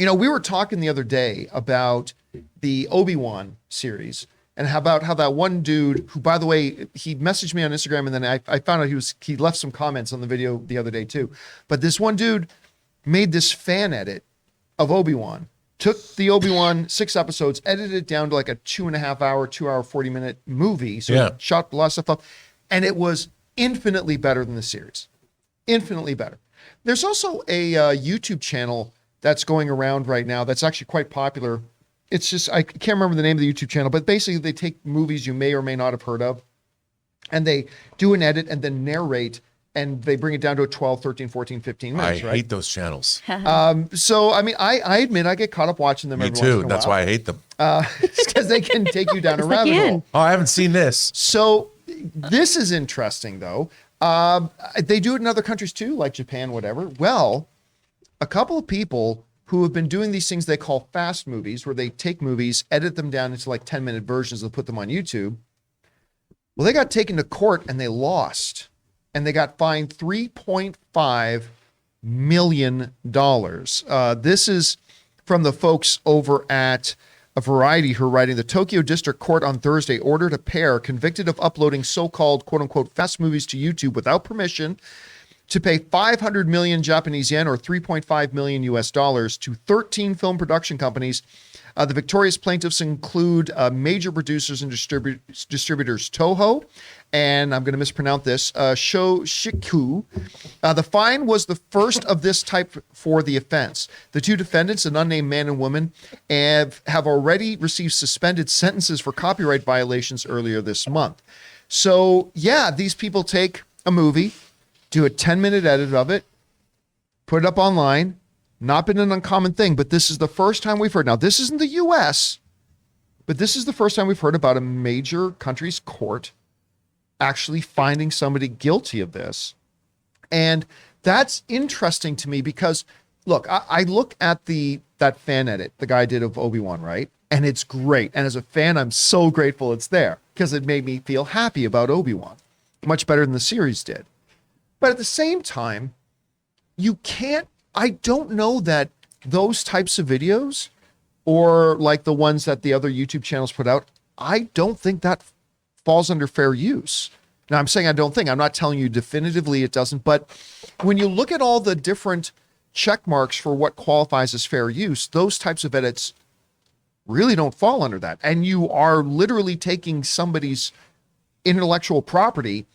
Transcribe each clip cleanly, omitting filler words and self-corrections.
we were talking the other day about the Obi-Wan series and about how that one dude who, by the way, he messaged me on Instagram, and then I found out he left some comments on the video the other day too. But this one dude made this fan edit of Obi-Wan, took the Obi-Wan 6 episodes, edited it down to like a 2.5 hour, 2 hour, 40-minute movie. So he shot a lot of stuff up, and it was infinitely better than the series. Infinitely better. There's also a YouTube channel that's going around right now that's actually quite popular. It's just, I can't remember the name of the YouTube channel, but basically they take movies you may or may not have heard of, and they do an edit and then narrate, and they bring it down to a 12, 13, 14, 15 minutes, right? I hate those channels. So, I mean, I admit I get caught up watching them Me every once in a too. That's while. why I hate them. Because they can take you down a rabbit hole. Oh, I haven't seen this. So this is interesting, though. They do it in other countries too, like Japan, whatever. Well, a couple of people who have been doing these things they call fast movies, where they take movies, edit them down into like 10-minute versions and put them on YouTube. Well, they got taken to court and they lost. And they got fined $3.5 million. This is from the folks over at Variety who are writing, the Tokyo District Court on Thursday ordered a pair convicted of uploading so-called quote-unquote fast movies to YouTube without permission to pay 500 million Japanese yen or $3.5 million US to 13 film production companies. The victorious plaintiffs include major producers and distributors Toho, and I'm going to mispronounce this, Shoshiku. The fine was the first of this type for the offense. The two defendants, an unnamed man and woman, have already received suspended sentences for copyright violations earlier this month. So, yeah, these people take a movie, do a 10-minute edit of it, put it up online. Not been an uncommon thing, but this is the first time we've heard. Now, this isn't the U.S., but this is the first time we've heard about a major country's court actually finding somebody guilty of this. And that's interesting to me because, look, I look at that fan edit the guy did of Obi-Wan, right? And it's great. And as a fan, I'm so grateful it's there because it made me feel happy about Obi-Wan, much better than the series did. But at the same time, I don't know that those types of videos or like the ones that the other YouTube channels put out, I don't think that falls under fair use. Now, I'm saying I don't think. I'm not telling you definitively it doesn't. But when you look at all the different check marks for what qualifies as fair use, those types of edits really don't fall under that. And you are literally taking somebody's intellectual property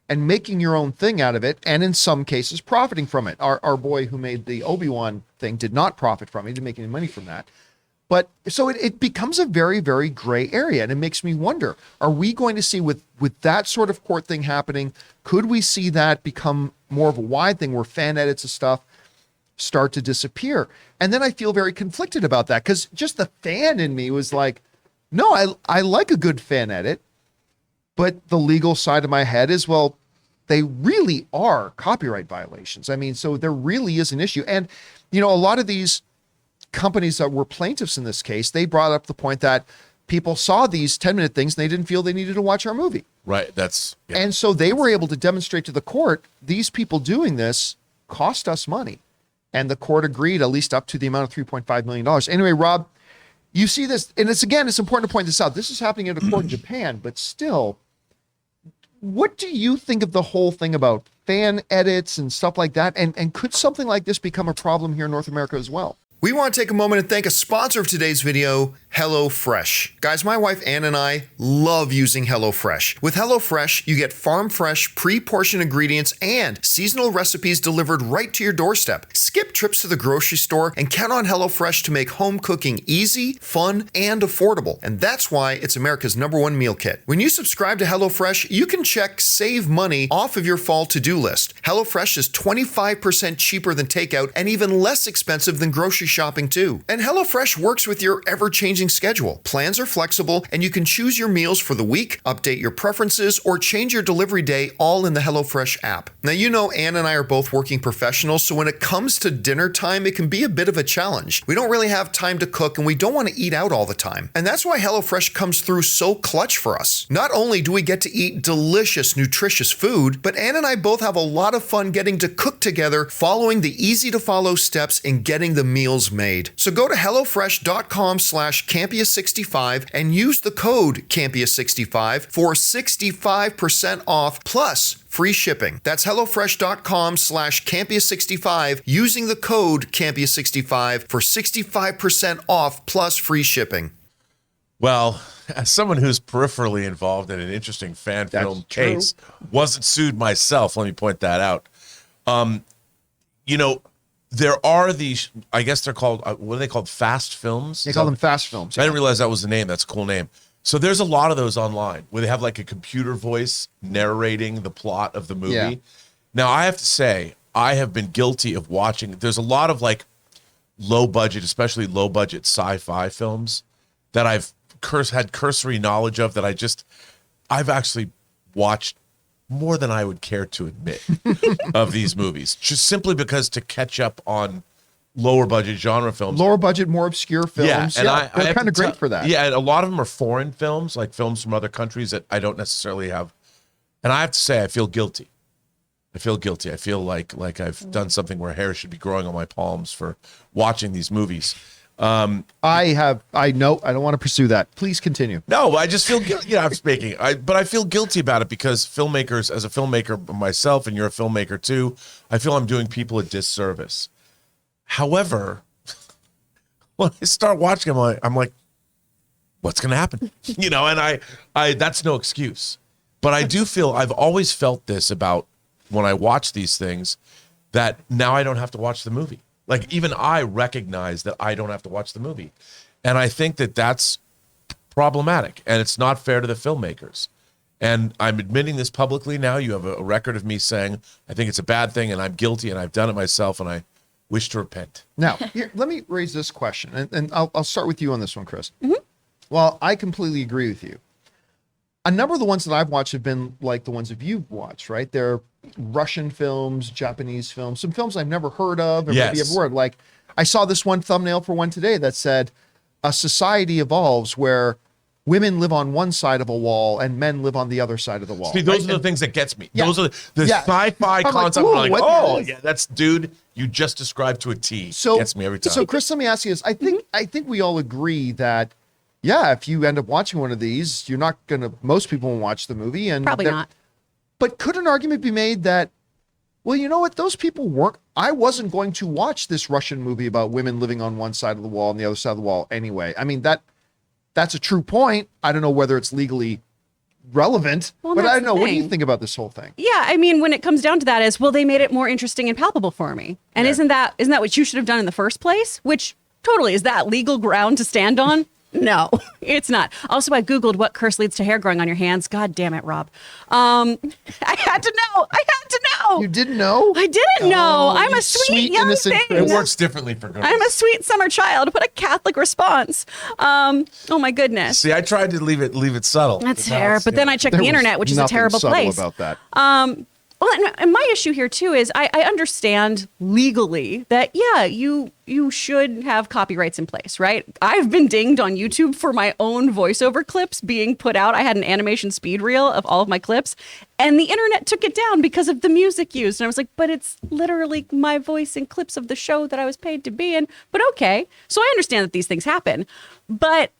and making your own thing out of it, and in some cases profiting from it. Our boy who made the Obi-Wan thing did not profit from it. He didn't make any money from that. But so it becomes a very, very gray area, and it makes me wonder, are we going to see with that sort of court thing happening, could we see that become more of a wide thing where fan edits of stuff start to disappear? And then I feel very conflicted about that, because just the fan in me was like, no, I like a good fan edit, but the legal side of my head is, well, they really are copyright violations. I mean, so there really is an issue. And, a lot of these companies that were plaintiffs in this case, they brought up the point that people saw these 10-minute things and they didn't feel they needed to watch our movie. Right. And so they were able to demonstrate to the court, these people doing this cost us money. And the court agreed, at least up to the amount of $3.5 million. Anyway, Rob, you see this, and it's important to point this out. This is happening at a court in Japan, but still, what do you think of the whole thing about fan edits and stuff like that? And could something like this become a problem here in North America as well? We want to take a moment and thank a sponsor of today's video, HelloFresh. Guys, my wife Ann and I love using HelloFresh. With HelloFresh, you get farm-fresh, pre-portioned ingredients and seasonal recipes delivered right to your doorstep. Skip trips to the grocery store and count on HelloFresh to make home cooking easy, fun, and affordable. And that's why it's America's #1 meal kit. When you subscribe to HelloFresh, you can check Save Money off of your fall to-do list. HelloFresh is 25% cheaper than takeout and even less expensive than grocery shopping too. And HelloFresh works with your ever-changing changing schedule. Plans are flexible, and you can choose your meals for the week, update your preferences, or change your delivery day all in the HelloFresh app. Now, you know Ann and I are both working professionals, so when it comes to dinner time, it can be a bit of a challenge. We don't really have time to cook, and we don't want to eat out all the time. And that's why HelloFresh comes through so clutch for us. Not only do we get to eat delicious, nutritious food, but Ann and I both have a lot of fun getting to cook together, following the easy-to-follow steps in getting the meals made. So go to HelloFresh.com/Campea65 and use the code Campea65 for 65% off plus free shipping. That's HelloFresh.com/Campea65 using the code Campea65 for 65% off plus free shipping. Well, as someone who's peripherally involved in an interesting fan film case, wasn't sued myself, let me point that out. There are these, I guess they're called, what are they called? Fast films? They call them fast films. I didn't realize that was the name. That's a cool name. So there's a lot of those online where they have like a computer voice narrating the plot of the movie. Yeah. Now, I have to say, I have been guilty of watching, there's a lot of like low budget, especially low budget sci-fi films that I've had cursory knowledge of that I've actually watched more than I would care to admit of these movies, just simply because to catch up on lower budget genre films. Lower budget, more obscure films. Yeah, and they're kind of great for that. Yeah, and a lot of them are foreign films, like films from other countries that I don't necessarily have. And I have to say, I feel guilty. I feel like I've done something where hair should be growing on my palms for watching these movies. I know, I don't want to pursue that. Please continue. No, I just feel guilty. I'm speaking. But I feel guilty about it because filmmakers, as a filmmaker myself, and you're a filmmaker too, I feel I'm doing people a disservice. However, when I start watching them, I'm like, what's going to happen? And I that's no excuse. But I do feel, I've always felt this about when I watch these things, that now I don't have to watch the movie. Like, even I recognize that I don't have to watch the movie. And I think that that's problematic, and it's not fair to the filmmakers. And I'm admitting this publicly now. You have a record of me saying, I think it's a bad thing, and I'm guilty, and I've done it myself, and I wish to repent. Now, here, let me raise this question, and I'll start with you on this one, Chris. Mm-hmm. Well, I completely agree with you. A number of the ones that I've watched have been like the ones that you've watched, right? They're Russian films, Japanese films, some films I've never heard of, or maybe I've heard. Like, I saw this one thumbnail for one today that said, a society evolves where women live on one side of a wall and men live on the other side of the wall. See, those are the things that gets me. Yeah. Those are the sci-fi concept. Like, yeah, that's, dude, you just described to a T. So, gets me every time. So, Chris, let me ask you this. I think we all agree that, yeah, if you end up watching one of these, you're not going to, most people won't watch the movie. And probably not. But could an argument be made that, well, you know what, those people weren't, I wasn't going to watch this Russian movie about women living on one side of the wall and the other side of the wall anyway. I mean, that's a true point. I don't know whether it's legally relevant, but I don't know. What do you think about this whole thing? Yeah, I mean, when it comes down to that is, well, they made it more interesting and palpable for me. And isn't that what you should have done in the first place? Which totally, is that legal ground to stand on? No, it's not. Also, I Googled what curse leads to hair growing on your hands. God damn it, Rob. I had to know. You didn't know? I didn't know. I'm a sweet young innocent thing. Chris. It works differently for girls. I'm a sweet summer child. What a Catholic response. Oh my goodness. See, I tried to leave it subtle. That's fair. But then I checked the internet, which is a terrible place. About that. Well, and my issue here too is I understand legally that, yeah, you should have copyrights in place, right? I've been dinged on YouTube for my own voiceover clips being put out. I had an animation speed reel of all of my clips, and the internet took it down because of the music used. And I was like, but it's literally my voice and clips of the show that I was paid to be in. But okay. So I understand that these things happen. But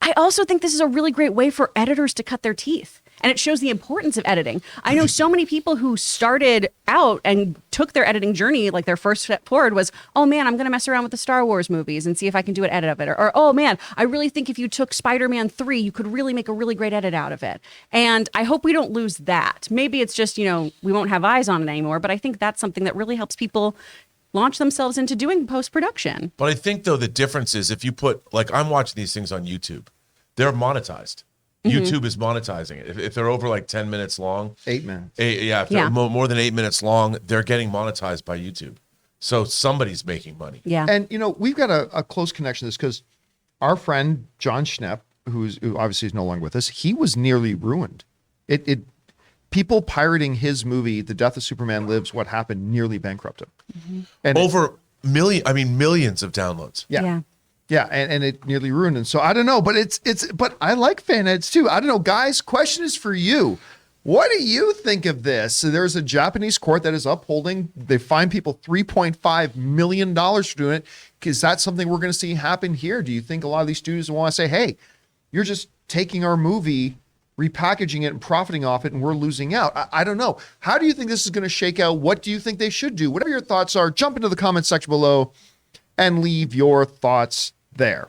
I also think this is a really great way for editors to cut their teeth. And it shows the importance of editing. I know so many people who started out and took their editing journey, like their first step forward was, oh man, I'm going to mess around with the Star Wars movies and see if I can do an edit of it. Or oh man, I really think if you took Spider-Man 3, you could really make a really great edit out of it. And I hope we don't lose that. Maybe it's just, we won't have eyes on it anymore. But I think that's something that really helps people launch themselves into doing post-production. But I think, though, the difference is if you put, like, I'm watching these things on YouTube, they're monetized. YouTube is monetizing it. If they're over like 10 minutes long, 8 minutes. If they're more than 8 minutes long, they're getting monetized by YouTube. So somebody's making money. Yeah. And, we've got a close connection to this because our friend John Schnepp, who obviously is no longer with us, he was nearly ruined. It people pirating his movie, The Death of Superman Lives, What Happened, nearly bankrupted him. And millions of downloads. Yeah, and it nearly ruined him. So I don't know, but but I like fan edits too. I don't know, guys. Question is for you. What do you think of this? So there's a Japanese court that is upholding. They fine people $3.5 million for doing it. Is that something we're going to see happen here? Do you think a lot of these studios want to say, "Hey, you're just taking our movie, repackaging it, and profiting off it, and we're losing out"? I don't know. How do you think this is going to shake out? What do you think they should do? Whatever your thoughts are, jump into the comment section below and leave your thoughts there.